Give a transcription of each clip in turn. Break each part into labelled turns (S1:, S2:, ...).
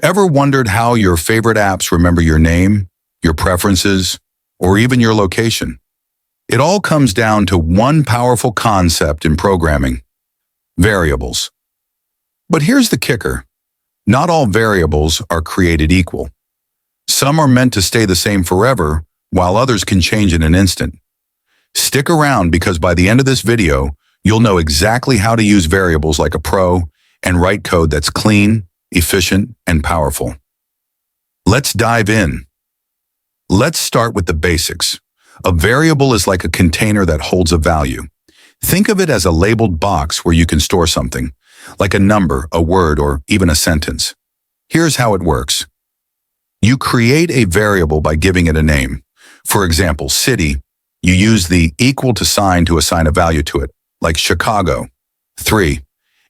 S1: Ever wondered how your favorite apps remember your name, your preferences, or even your location? It all comes down to one powerful concept in programming: variables. But here's the kicker. Not all variables are created equal. Some are meant to stay the same forever, while others can change in an instant. Stick around because by the end of this video, you'll know exactly how to use variables like a pro and write code that's clean, efficient, and powerful. Let's dive in. Let's start with the basics. A variable is like a container that holds a value. Think of it as a labeled box where you can store something, like a number, a word, or even a sentence. Here's how it works. You create a variable by giving it a name. For example, city, you use the equal to sign to assign a value to it, like Chicago, 3.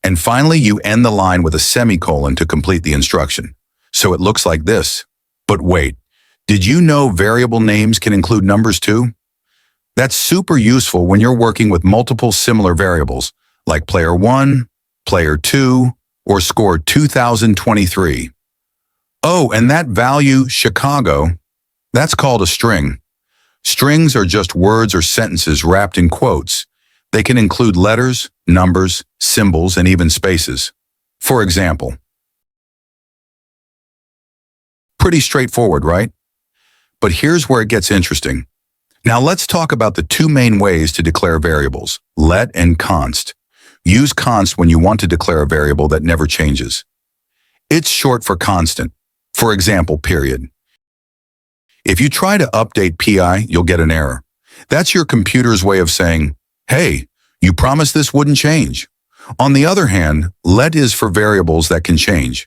S1: And finally, you end the line with a semicolon to complete the instruction. So it looks like this. But wait, did you know variable names can include numbers too? That's super useful when you're working with multiple similar variables, like player 1, player 2, or score 2023. Oh, and that value, Chicago, that's called a string. Strings are just words or sentences wrapped in quotes. They can include letters, numbers, symbols, and even spaces. For example, pretty straightforward, right? But here's where it gets interesting. Now let's talk about the two main ways to declare variables, let and const. Use const when you want to declare a variable that never changes. It's short for constant. For example, period. If you try to update PI, you'll get an error. That's your computer's way of saying, hey, you promised this wouldn't change. On the other hand, let is for variables that can change.